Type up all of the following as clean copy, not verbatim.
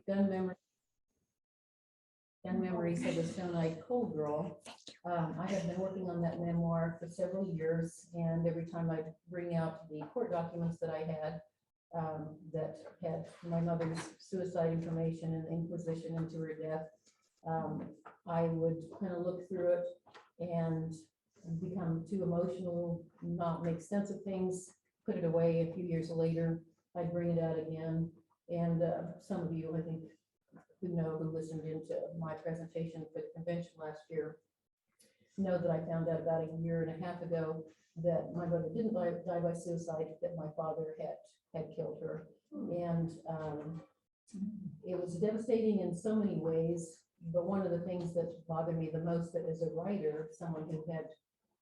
Gun Memory, Gun Memories of a Stone-Eyed Cold Girl. I have been working on that memoir for several years, and every time I bring out the court documents that I had, that had my mother's suicide information and inquisition into her death, I would kind of look through it and become too emotional, not make sense of things, put it away. A few years later, I'd bring it out again. And some of you, I think, who listened into my presentation for the convention last year, know that I found out about a year and a half ago that my mother didn't die by suicide, that my father had killed her. And it was devastating in so many ways. But one of the things that bothered me the most, that as a writer, someone who had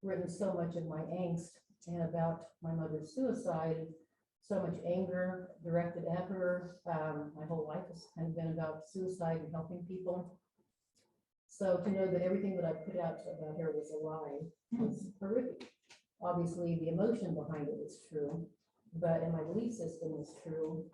written so much of my angst and about my mother's suicide, so much anger directed at her. My whole life has kind of been about suicide and helping people. So to know that everything that I put out about her was a lie was horrific. Obviously, the emotion behind it was true, and my belief system was true.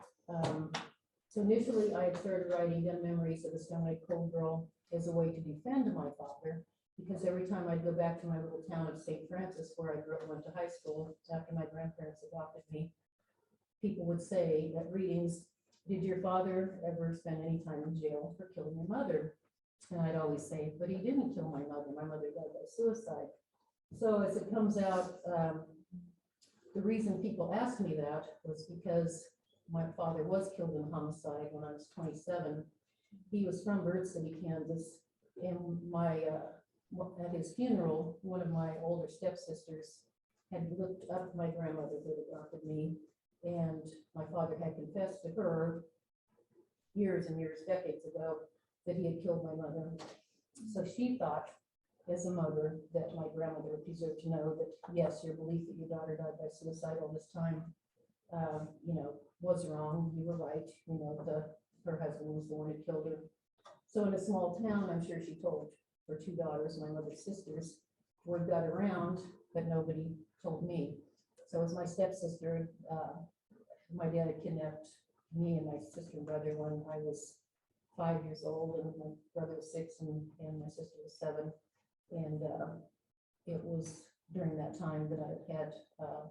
So initially, I had started writing Gun Memories of a Stone-Eyed Cold Girl as a way to defend my father, because every time I'd go back to my little town of St. Francis, where I grew up and went to high school after my grandparents adopted me, people would say at readings, "Did your father ever spend any time in jail for killing your mother?" And I'd always say, "But he didn't kill my mother. My mother died by suicide." So as it comes out, the reason people asked me that was because my father was killed in homicide when I was 27. He was from Bird City, Kansas. And at his funeral, one of my older stepsisters had looked up my grandmother who had adopted me, and my father had confessed to her years and years, decades ago, that he had killed my mother. So she thought, as a mother, that my grandmother would deserve to know that, yes, your belief that your daughter died by suicide all this time, was wrong. You were right. Her husband was the one who killed her. So in a small town, I'm sure she told her two daughters, my mother's sisters. Word got around, but nobody told me. So as my stepsister, my dad had kidnapped me and my sister and brother when I was 5 years old, and my brother was 6, and my sister was 7. And it was during that time that I had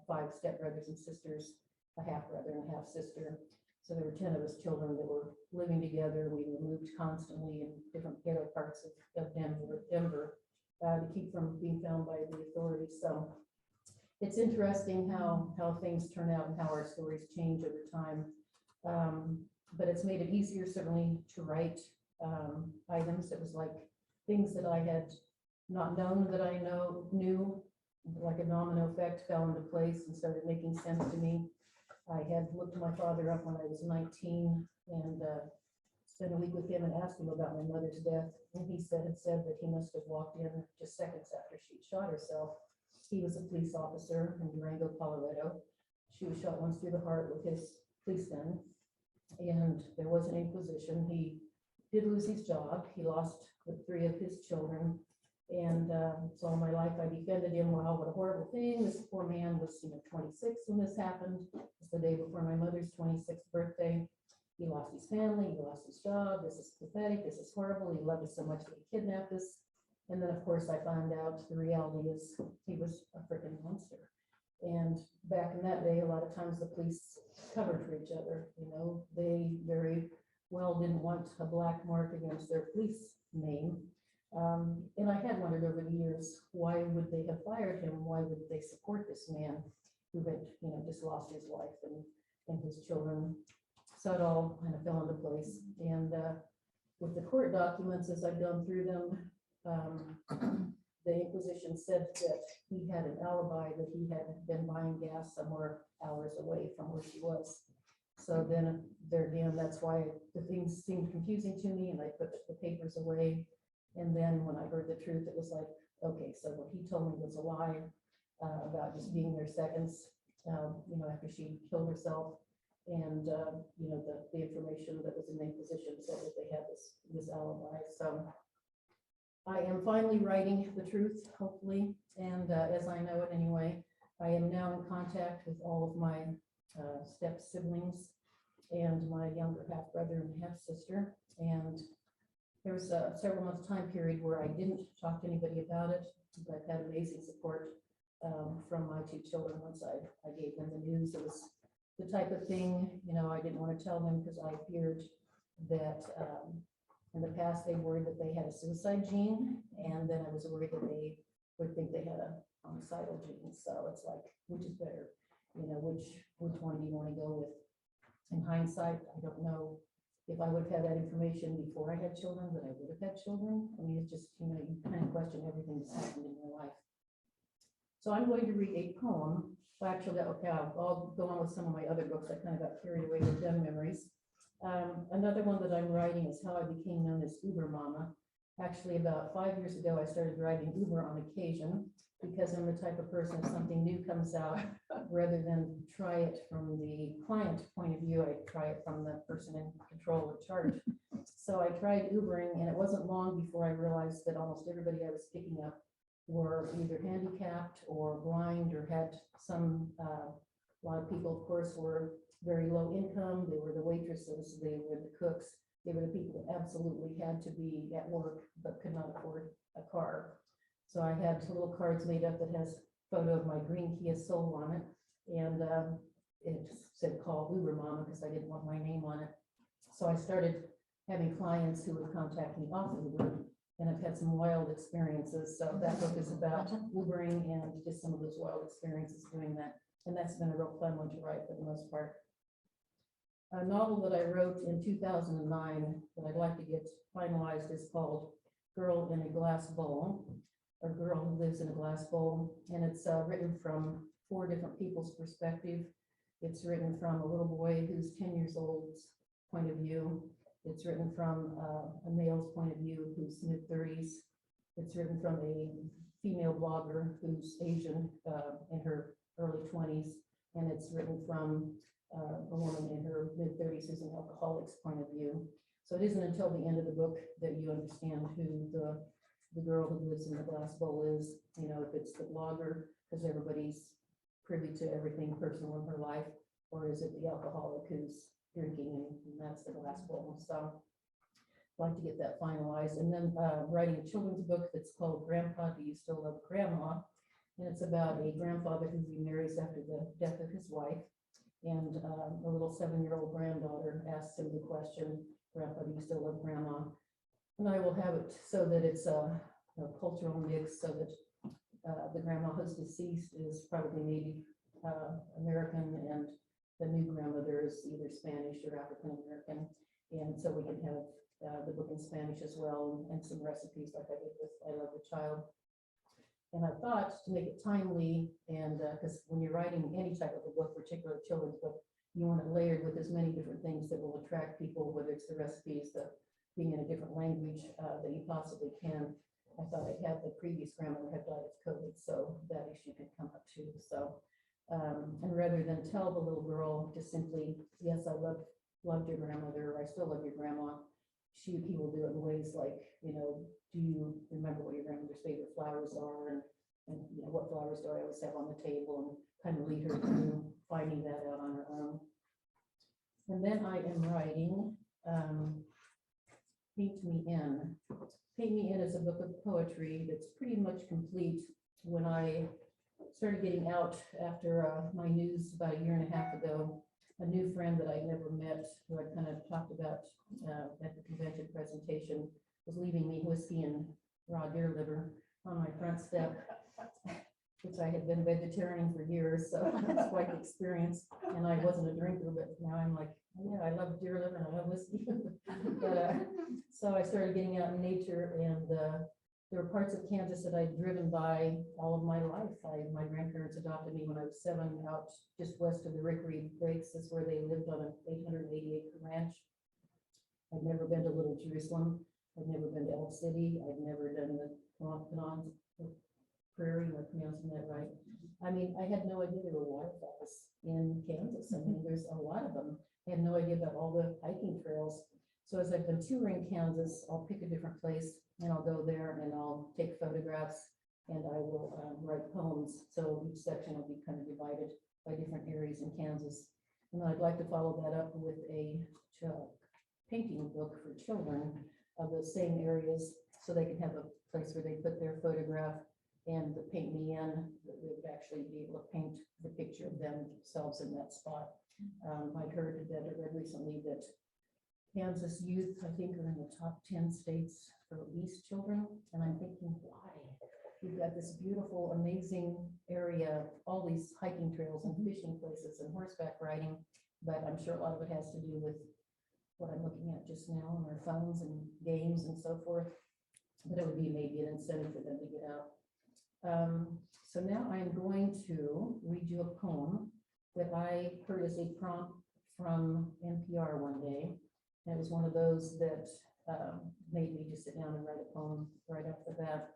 5 stepbrothers and sisters, a half brother and a half sister. So there were 10 of us children that were living together. We moved constantly in different ghetto parts of Denver to keep from being found by the authorities. So it's interesting how things turn out and how our stories change over time. But it's made it easier, certainly, to write items. It was like things that I had not known that I knew, like a domino effect, fell into place and started making sense to me. I had looked my father up when I was 19 and spent a week with him and asked him about my mother's death. And he said that he must have walked in just seconds after she shot herself. He was a police officer in Durango, Colorado. She was shot once through the heart with his police gun, and there was an inquisition. He did lose his job. He lost 3 of his children. And so all my life I defended him. Wow, what a horrible thing. This poor man was 26 when this happened. It's the day before my mother's 26th birthday. He lost his family, he lost his job. This is pathetic, this is horrible. He loved us so much that he kidnapped us. And then of course I found out the reality is he was a freaking monster. And back in that day, a lot of times the police covered for each other. They very well didn't want a black mark against their police name. And I had wondered over the years, why would they have fired him? Why would they support this man who had, just lost his wife and his children? So it all kind of fell into place. And with the court documents, as I've gone through them, the Inquisition said that he had an alibi, that he had been buying gas somewhere hours away from where she was. So then there again, that's why the things seemed confusing to me, and I put the papers away. And then when I heard the truth, it was like, okay, so what he told me was a lie about just being there seconds, after she killed herself. And, the information that was in the Inquisition said that they had this alibi. So I am finally writing the truth, hopefully. And as I know it anyway, I am now in contact with all of my step siblings. and my younger half brother and half sister. And there was a several month time period where I didn't talk to anybody about it, but had amazing support from my two children. Once I gave them the news, it was the type of thing, I didn't want to tell them because I feared that in the past they worried that they had a suicide gene, and then I was worried that they would think they had a homicidal gene. So it's like, which is better? Which one do you want to go with? In hindsight, I don't know if I would have had that information before I had children, that I would have had children. I mean, it's just, you kind of question everything that's happened in your life. So I'm going to read a poem. Well, actually, okay, I'll go on with some of my other books. I kind of got carried away with them memories. Another one that I'm writing is How I Became Known as Uber Mama. Actually, about 5 years ago, I started driving Uber on occasion because I'm the type of person, if something new comes out, rather than try it from the client point of view, I try it from the person in control or charge. So I tried Ubering, and it wasn't long before I realized that almost everybody I was picking up were either handicapped or blind or had some, a lot of people, of course, were very low income. They were the waitresses, they were the cooks, they were the people that absolutely had to be at work but could not afford a car. So I had little cards made up that has a photo of my green Kia Soul on it, and it said call Uber Mama because I didn't want my name on it. So I started having clients who would contact me off Uber, and I've had some wild experiences. So that book is about Ubering and just some of those wild experiences doing that. And that's been a real fun one to write for the most part. A novel that I wrote in 2009 that I'd like to get finalized is called Girl in a Glass Bowl, or Girl Who Lives in a Glass Bowl. And it's written from 4 different people's perspective. It's written from a little boy who's 10 years old's point of view. It's written from a male's point of view who's mid-30s. It's written from a female blogger who's Asian in her early 20s. And it's written from a woman in her mid-30s who's an alcoholic's point of view. So it isn't until the end of the book that you understand who the girl who lives in the glass bowl is, if it's the blogger, because everybody's privy to everything personal in her life, or is it the alcoholic who's drinking and that's the glass bowl. So I'd like to get that finalized. And then writing a children's book that's called Grandpa, Do You Still Love Grandma? And it's about a grandfather who remarries after the death of his wife. And a little 7-year-old granddaughter asks him the question, Grandpa, do you still love Grandma? And I will have it so that it's a cultural mix, so that the grandma who's deceased is probably Native American, and the new grandmother is either Spanish or African American. And so we can have the book in Spanish as well, and some recipes like I did with I Love the Child. And I thought to make it timely, and because when you're writing any type of a book, particularly a children's book, you want it layered with as many different things that will attract people, whether it's the recipes, the being in a different language that you possibly can. I thought I'd have the previous grandmother have died of COVID, so that issue could come up too. So, and rather than tell the little girl just simply, yes, I loved your grandmother, or I still love your grandma, he will do it in ways like, do you remember what your grandmother's favorite flowers are, and what flowers do I always have on the table, and kind of lead her through finding that out on her own. And then I am writing Paint Me In. Paint Me In is a book of poetry that's pretty much complete. When I started getting out after my news about 1.5 years ago, a new friend that I'd never met, who I kind of talked about at the convention presentation, was leaving me whiskey and raw deer liver on my front step, which I had been vegetarian for years, so that's quite the experience. And I wasn't a drinker, but now I'm like, oh, yeah, I love deer liver and I love whiskey. But, so I started getting out in nature, and there were parts of Kansas that I'd driven by all of my life. My grandparents adopted me when I was 7 out just west of the Rick Reed Breaks. That's where they lived on an 880-acre ranch. I'd never been to Little Jerusalem. I'd never been to Elk City. I'd never done the Penons Prairie, am I pronouncing that right? I mean, I had no idea there were waterfalls in Kansas. I mean, there's a lot of them. I had no idea about all the hiking trails. So as I've been touring Kansas, I'll pick a different place and I'll go there and I'll take photographs, and I will write poems. So each section will be kind of divided by different areas in Kansas. And I'd like to follow that up with a painting book for children of the same areas, so they can have a place where they put their photograph and the paint me in, that they would actually be able to paint the picture of themselves in that spot. I'd heard that, I read recently that Kansas youth, I think, are in the top 10 states for obese children. And I'm thinking, why? We've got this beautiful, amazing area, all these hiking trails and fishing places and horseback riding, but I'm sure a lot of it has to do with what I'm looking at just now on our phones and games and so forth. But it would be maybe an incentive for them to get out. So now I'm going to read you a poem that I heard as a prompt from NPR one day. And it was one of those that made me just sit down and write a poem right off the bat.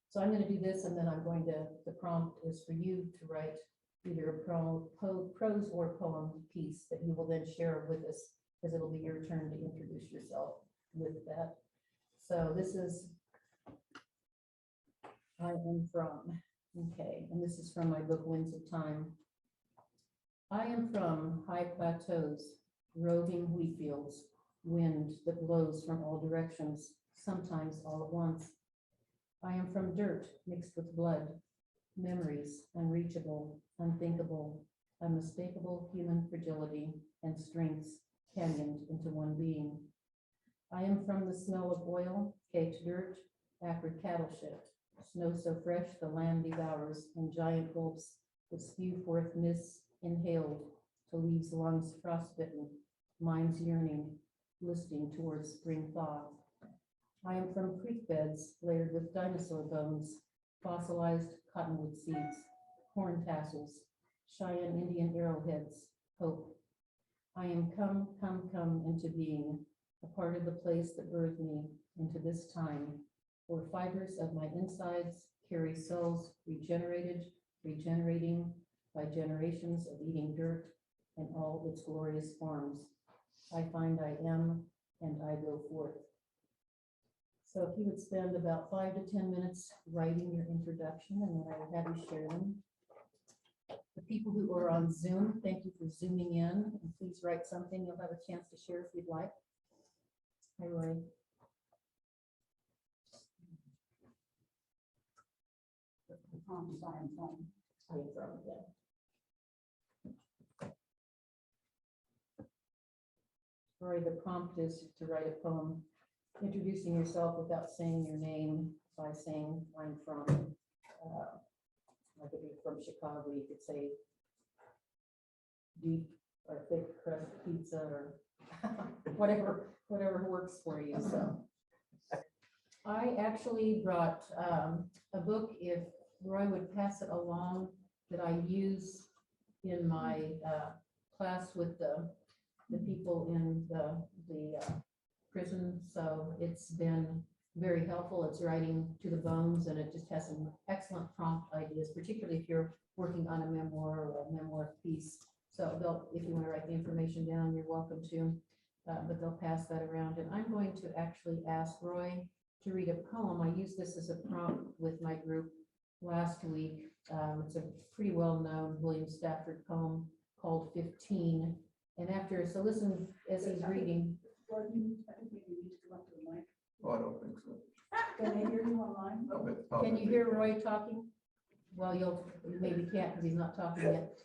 So I'm going to do this, and then I'm going to, the prompt is for you to write either a prose or poem piece that you will then share with us, because it'll be your turn to introduce yourself with that. So this is I am from, okay, and this is from my book, Winds of Time. I am from high plateaus, roving wheat fields, wind that blows from all directions, sometimes all at once. I am from dirt mixed with blood, memories unreachable, unthinkable, unmistakable human fragility and strengths canyoned into one being. I am from the smell of oil, caked dirt, acrid cattle shit, snow so fresh the land devours, and giant gulps that spew forth mists inhaled to leaves lungs frostbitten, minds yearning, listing towards spring thaw. I am from creek beds layered with dinosaur bones, fossilized cottonwood seeds, corn tassels, Cheyenne Indian arrowheads, hope. I am come into being, a part of the place that birthed me into this time, where fibers of my insides carry cells regenerating by generations of eating dirt in all its glorious forms. I find I am, and I go forth. So if you would spend about 5 to 10 minutes writing your introduction, and then I will have you share them. The people who are on Zoom, thank you for zooming in, and please write something. You'll have a chance to share if you'd like. Hi, Roy. Roy, the prompt is to write a poem introducing yourself without saying your name, by saying I'm from, like if you're from Chicago, you could say deep or thick crust pizza or whatever works for you. So I actually brought a book, if Roy would pass it along, that I use in my class with the people in the prison. So it's been very helpful. It's writing to the bones, and it just has some excellent prompt ideas, particularly if you're working on a memoir or a memoir piece. So if you want to write the information down, you're welcome to, but they'll pass that around. And I'm going to actually ask Roy to read a poem. I used this as a prompt with my group last week. It's a pretty well-known William Stafford poem called 15. And after, so listen as he's reading. I think you need to come up to the mic. Oh, I don't think so. Can they hear you online? No, but Can you hear Roy talking? Well, you maybe can't because he's not talking yet.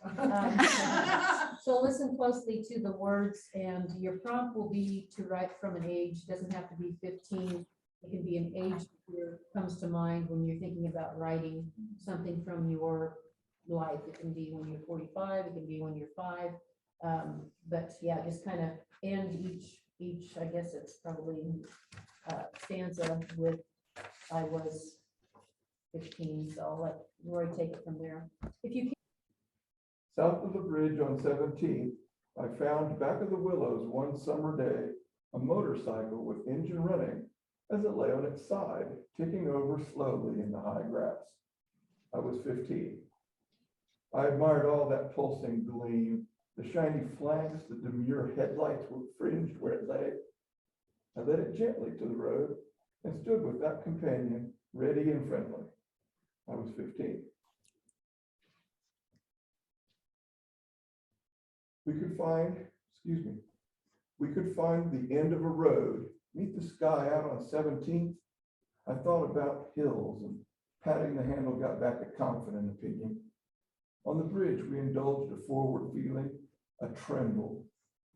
So listen closely to the words, and your prompt will be to write from an age. Doesn't have to be 15. It can be an age that comes to mind when you're thinking about writing something from your life. It can be when you're 45. It can be when you're 5. But yeah, just kind of end each. I guess it's probably stanza with I was 15. So I'll let Roy take it from there. If you can. south of the bridge on 17th, I found back of the willows one summer day a motorcycle with engine running as it lay on its side, ticking over slowly in the high grass. I was 15. I admired all that pulsing gleam, the shiny flanks, the demure headlights were fringed where it lay. I led it gently to the road and stood with that companion, ready and friendly. I was 15. We could find, excuse me, we could find the end of a road, meet the sky out on 17th. I thought about hills and patting the handle got back a confident opinion. On the bridge, we indulged a forward feeling, a tremble.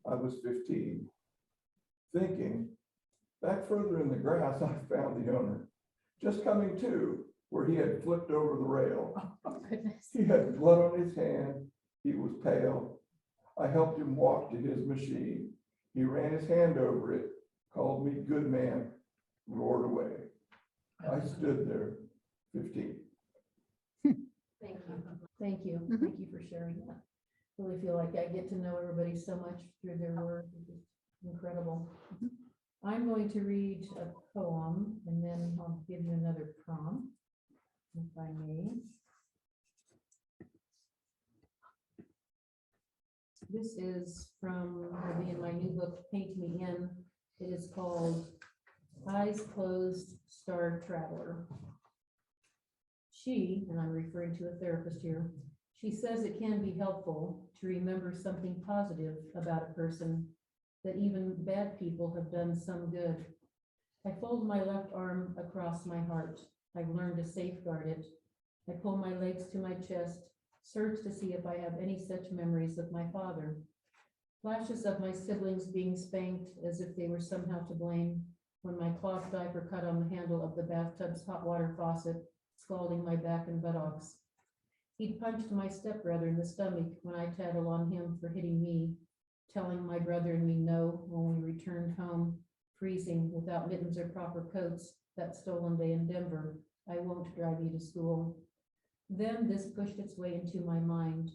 I was 15. Thinking, back further in the grass, I found the owner, just coming to where he had flipped over the rail. Oh, goodness. He had blood on his hand. He was pale. I helped him walk to his machine. He ran his hand over it, called me good man, roared away. I stood there, 15. Thank you. Thank you. Thank you for sharing that. Really feel like I get to know everybody so much through their work. It's just incredible. I'm going to read a poem and then I'll give you another prompt, if I may. This is from, will be in my new book, Paint Me In. It is called Eyes Closed, Star Traveler. She, and I'm referring to a therapist here, she says it can be helpful to remember something positive about a person, that even bad people have done some good. I fold my left arm across my heart. I've learned to safeguard it. I pull my legs to my chest, search to see if I have any such memories of my father. Flashes of my siblings being spanked as if they were somehow to blame when my cloth diaper cut on the handle of the bathtub's hot water faucet, scalding my back and buttocks. He'd punched my stepbrother in the stomach when I tattled on him for hitting me, telling my brother and me no when we returned home, freezing without mittens or proper coats that stolen day in Denver. I won't drive you to school. Then this pushed its way into my mind.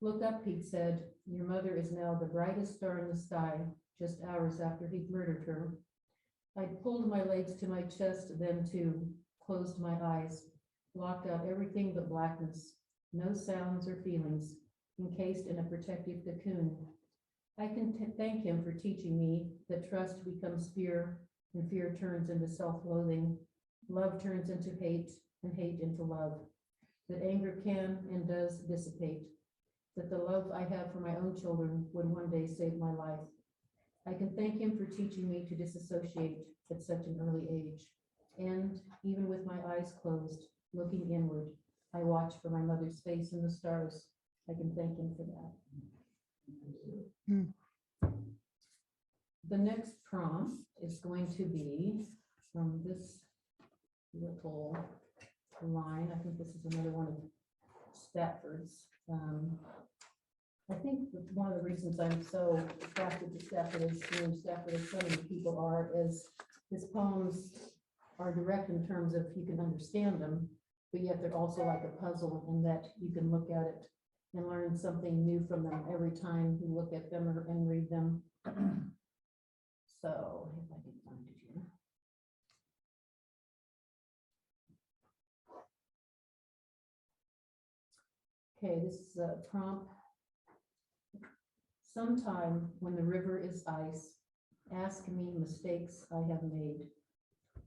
Look up, Pete said. Your mother is now the brightest star in the sky, just hours after he'd murdered her. I pulled my legs to my chest, then too, closed my eyes, blocked out everything but blackness, no sounds or feelings, encased in a protective cocoon. I can thank him for teaching me that trust becomes fear, and fear turns into self-loathing. Love turns into hate, and hate into love. That anger can and does dissipate. That the love I have for my own children would one day save my life. I can thank him for teaching me to disassociate at such an early age. And even with my eyes closed, looking inward, I watch for my mother's face in the stars. I can thank him for that. The next prompt is going to be from this little line. I think this is another one of Stafford's. I think that one of the reasons I'm so attracted to Stafford as so many people are, is his poems are direct in terms of you can understand them, but yet they're also like a puzzle in that you can look at it and learn something new from them every time you look at them and read them. So if I can find it here. Okay, this is a prompt. Sometime when the river is ice, ask me mistakes I have made.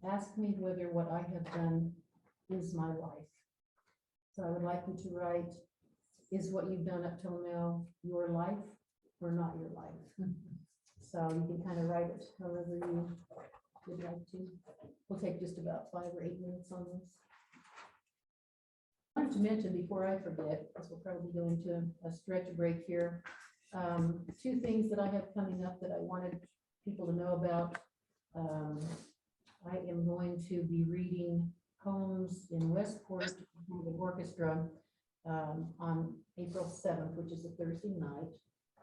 Ask me whether what I have done is my life. So I would like you to write, is what you've done up till now your life or not your life? So you can kind of write it however you would like to. We'll take just about 5 or 8 minutes on this. I wanted to mention before I forget, because we'll probably go into a stretch break here, 2 things that I have coming up that I wanted people to know about. I am going to be reading poems in Westport with an orchestra on April 7th, which is a Thursday night.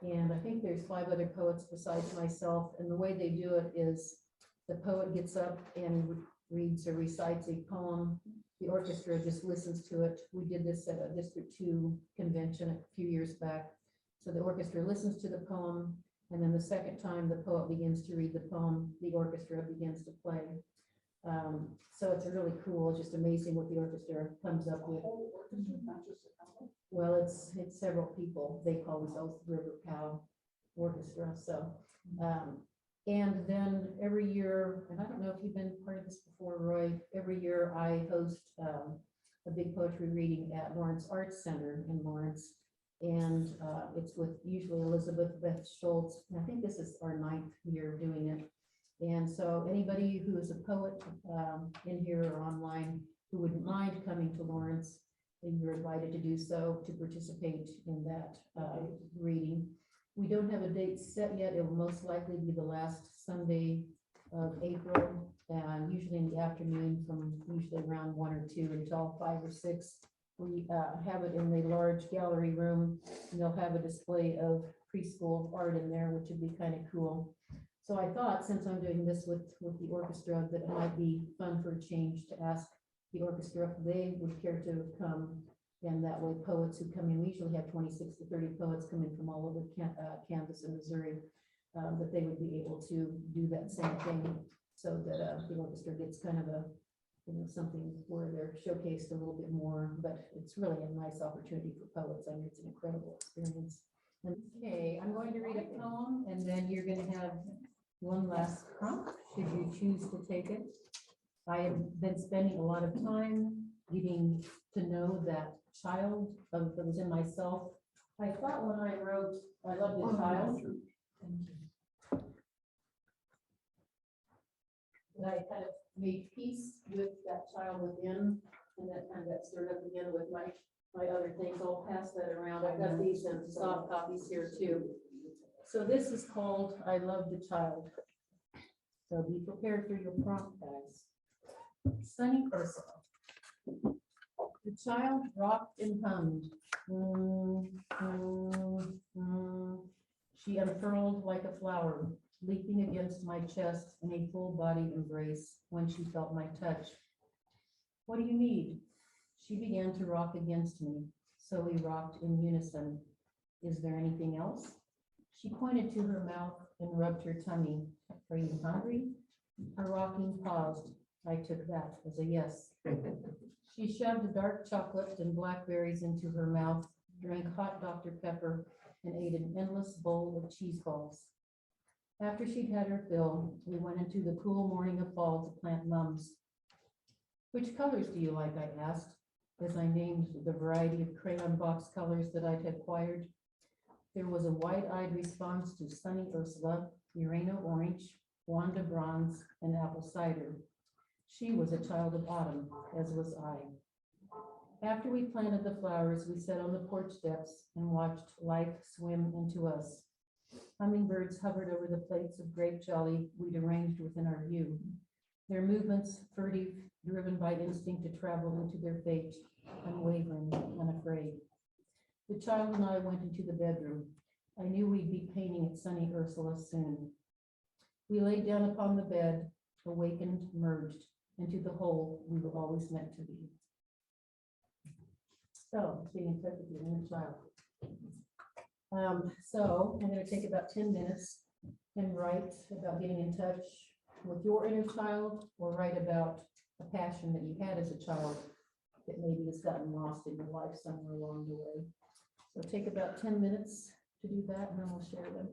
And I think there's 5 other poets besides myself. And the way they do it is the poet gets up and reads or recites a poem. The orchestra just listens to it. We did this at a District 2 convention a few years back. So the orchestra listens to the poem, and then the second time the poet begins to read the poem, the orchestra begins to play. So it's really cool. It's just amazing what the orchestra comes up with. Well, it's several people. They call themselves the River Cow Orchestra. So, and then every year, and I don't know if you've been part of this before, Roy, every year I host a big poetry reading at Lawrence Arts Center in Lawrence. And it's with usually Elizabeth Beth Schultz. And I think this is our 9th year doing it. And so anybody who is a poet in here or online who wouldn't mind coming to Lawrence, then you're invited to do so, to participate in that reading. We don't have a date set yet. It will most likely be the last Sunday of April, and usually in the afternoon from usually around 1 or 2 until 5 or 6. We have it in the large gallery room, and they'll have a display of preschool art in there, which would be kind of cool. So I thought, since I'm doing this with the orchestra, that it might be fun for a change to ask the orchestra if they would care to come. And that way poets who come in, we usually have 26 to 30 poets come in from all over Kansas and Missouri, that they would be able to do that same thing, so that the orchestra gets kind of a, something where they're showcased a little bit more. But it's really a nice opportunity for poets. I mean, it's an incredible experience. Okay, I'm going to read a poem, and then you're going to have one last prompt, should you choose to take it. I have been spending a lot of time getting to know that child that was in myself. I thought when I wrote, I love the child. And I kind of made peace with that child within, and that kind of got stirred up again with my other things. I'll pass that around. I've got these in soft copies here too. So this is called I Love the Child. So be prepared for your prompt, guys. Sunny Ursula. The child rocked and hummed. She unfurled like a flower, leaping against my chest in a full body embrace when she felt my touch. What do you need? She began to rock against me, so we rocked in unison. Is there anything else? She pointed to her mouth and rubbed her tummy. Are you hungry? Her rocking paused. I took that as a yes. She shoved dark chocolate and blackberries into her mouth, drank hot Dr. Pepper, and ate an endless bowl of cheese balls. After she'd had her fill, we went into the cool morning of fall to plant mums. Which colors do you like? I asked, as I named the variety of crayon box colors that I'd acquired. There was a wide-eyed response to Sunny Ursula, Urano Orange, Wanda Bronze, and Apple Cider. She was a child of autumn, as was I. After we planted the flowers, we sat on the porch steps and watched life swim into us. Hummingbirds hovered over the plates of grape jelly we'd arranged within our view. Their movements furtive, driven by instinct to travel into their fate, unwavering, unafraid. The child and I went into the bedroom. I knew we'd be painting at Sunny Ursula soon. We laid down upon the bed, awakened, merged into the whole we were always meant to be. So, being in touch with your inner child. So I'm going to take about 10 minutes and write about getting in touch with your inner child, or write about a passion that you had as a child that maybe has gotten lost in your life somewhere along the way. So take about 10 minutes to do that, and then we'll share them.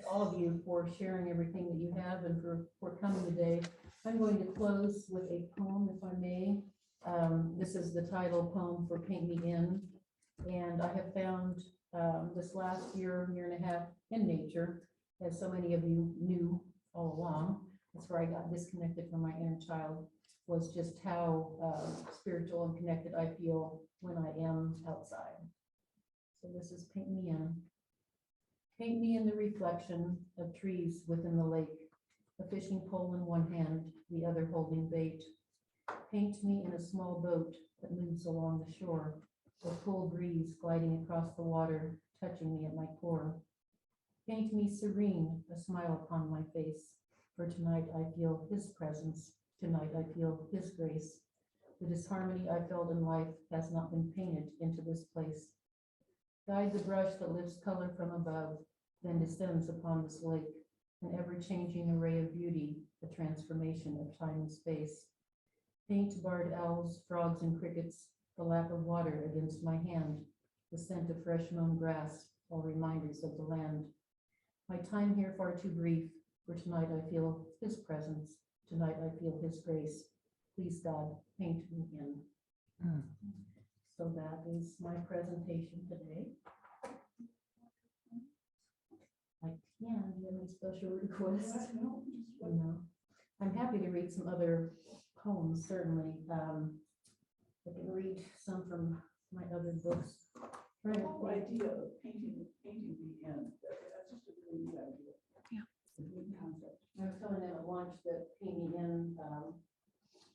All of you for sharing everything that you have and for coming today. I'm going to close with a poem, if I may. This is the title poem for Paint Me In, and I have found this last year and a half in nature, as so many of you knew all along. That's where I got disconnected from my inner child, was just how spiritual and connected I feel when I am outside. So this is Paint Me In. Paint me in the reflection of trees within the lake, a fishing pole in one hand, the other holding bait. Paint me in a small boat that moves along the shore, a cool breeze gliding across the water, touching me at my core. Paint me serene, a smile upon my face, for tonight I feel his presence, tonight I feel his grace. The disharmony I felt in life has not been painted into this place. Guide the brush that lifts color from above, then descends upon this lake, an ever-changing array of beauty, a transformation of time and space. Paint barred owls, frogs, and crickets, the lap of water against my hand, the scent of fresh mown grass, all reminders of the land. My time here far too brief, for tonight I feel his presence, tonight I feel his grace. Please God, paint me in. So that is my presentation today. Yeah, do you have any special requests? No, No. I'm happy to read some other poems, certainly. I can read some from my other books. the whole idea of painting the end, that's just a really neat idea. Yeah. It's a neat concept. I was telling them at lunch that Paint Me In,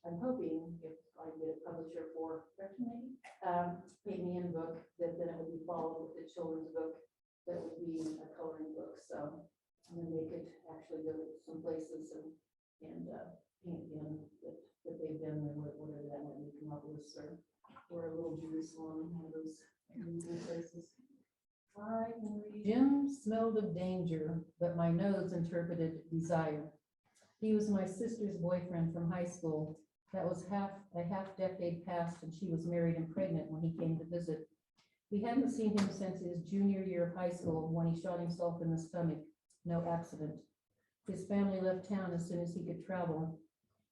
I'm hoping if I get a publisher for Paint Me In book, that then it would be followed with the children's book, that would be a coloring book, so. And then they could actually go to some places and paint in that they've been, or whatever that might be, come up with, or a little Jerusalem, one of those amazing places. I can read. Jim smelled of danger, but my nose interpreted desire. He was my sister's boyfriend from high school. That was a half decade past, and she was married and pregnant when he came to visit. We hadn't seen him since his junior year of high school, when he shot himself in the stomach. No accident. His family left town as soon as he could travel.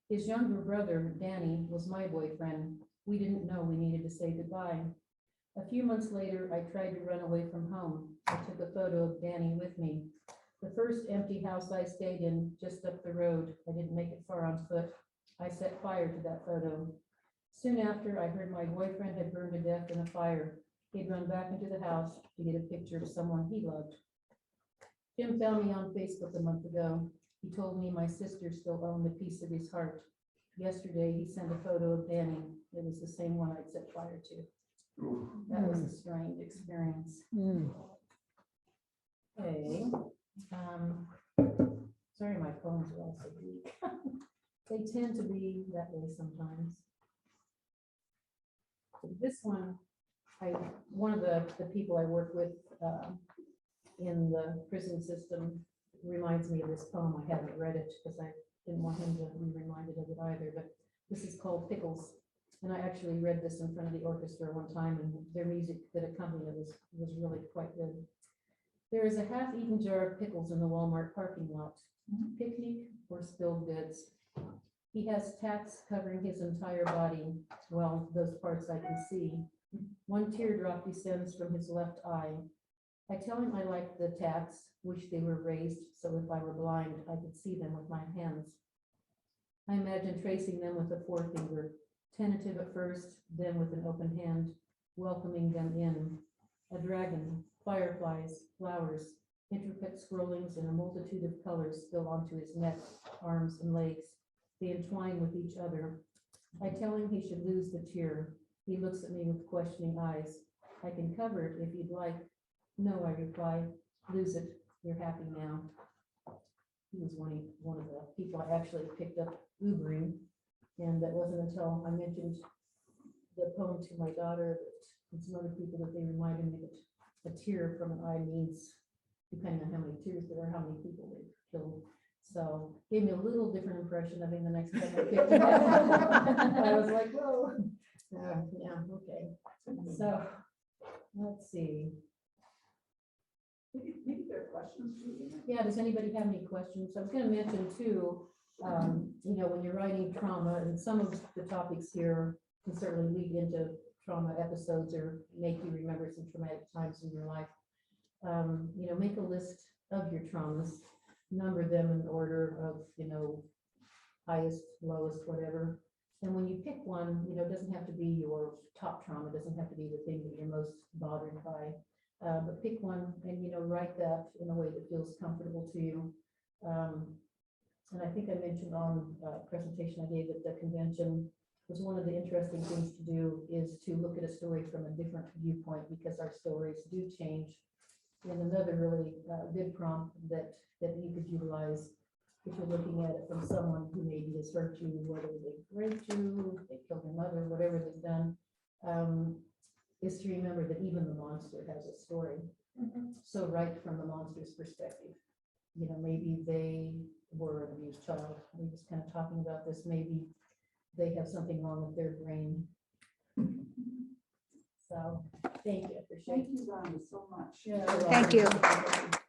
His younger brother, Danny, was my boyfriend. We didn't know we needed to say goodbye. A few months later, I tried to run away from home. I took a photo of Danny with me. The first empty house I stayed in, just up the road. I didn't make it far on foot. I set fire to that photo. Soon after, I heard my boyfriend had burned to death in a fire. He'd run back into the house to get a picture of someone he loved. Jim found me on Facebook a month ago. He told me my sister still owned a piece of his heart. Yesterday, he sent a photo of Danny. It was the same one I'd set fire to. Ooh. That was a strange experience. Okay. Sorry, my poems are also weak. They tend to be that way sometimes. This one, one of the people I work with in the prison system reminds me of this poem. I haven't read it because I didn't want him to be reminded of it either, but this is called Pickles. And I actually read this in front of the orchestra one time, and their music that accompanied it was really quite good. There is a half-eaten jar of pickles in the Walmart parking lot. Picnic or spilled goods. He has tats covering his entire body. Well, those parts I can see. One teardrop descends from his left eye. I tell him I like the tats, wish they were raised, so if I were blind, I could see them with my hands. I imagine tracing them with a forefinger, tentative at first, then with an open hand, welcoming them in. A dragon, fireflies, flowers, intricate scrollings in a multitude of colors spill onto his neck, arms, and legs. They entwine with each other. I tell him he should lose the tear. He looks at me with questioning eyes. I can cover it if you'd like. No, I reply, lose it. You're happy now. He was one of the people I actually picked up Ubering, and that wasn't until I mentioned the poem to my daughter and some other people that they reminded me that a tear from an eye means, depending on how many tears there are, how many people they've killed. So gave me a little different impression of him the next time I picked him up. I was like, whoa. Yeah, okay. So let's see. Maybe there are questions too. Yeah, does anybody have any questions? I was going to mention too, when you're writing trauma, and some of the topics here can certainly lead into trauma episodes or make you remember some traumatic times in your life. Make a list of your traumas, number them in order of, highest, lowest, whatever. And when you pick one, it doesn't have to be your top trauma, it doesn't have to be the thing that you're most bothered by. But pick one and, write that in a way that feels comfortable to you. And I think I mentioned on a presentation I gave at the convention, was one of the interesting things to do is to look at a story from a different viewpoint, because our stories do change. And another really good prompt that you could utilize if you're looking at it from someone who maybe has hurt you, whether they raped you, they killed your mother, whatever they've done, is to remember that even the monster has a story. So write from the monster's perspective. Maybe they were an abused child. We was kind of talking about this. Maybe they have something wrong with their brain. So thank you. I appreciate it. Thank you, Ronda, so much. Yeah, Thank you. welcome.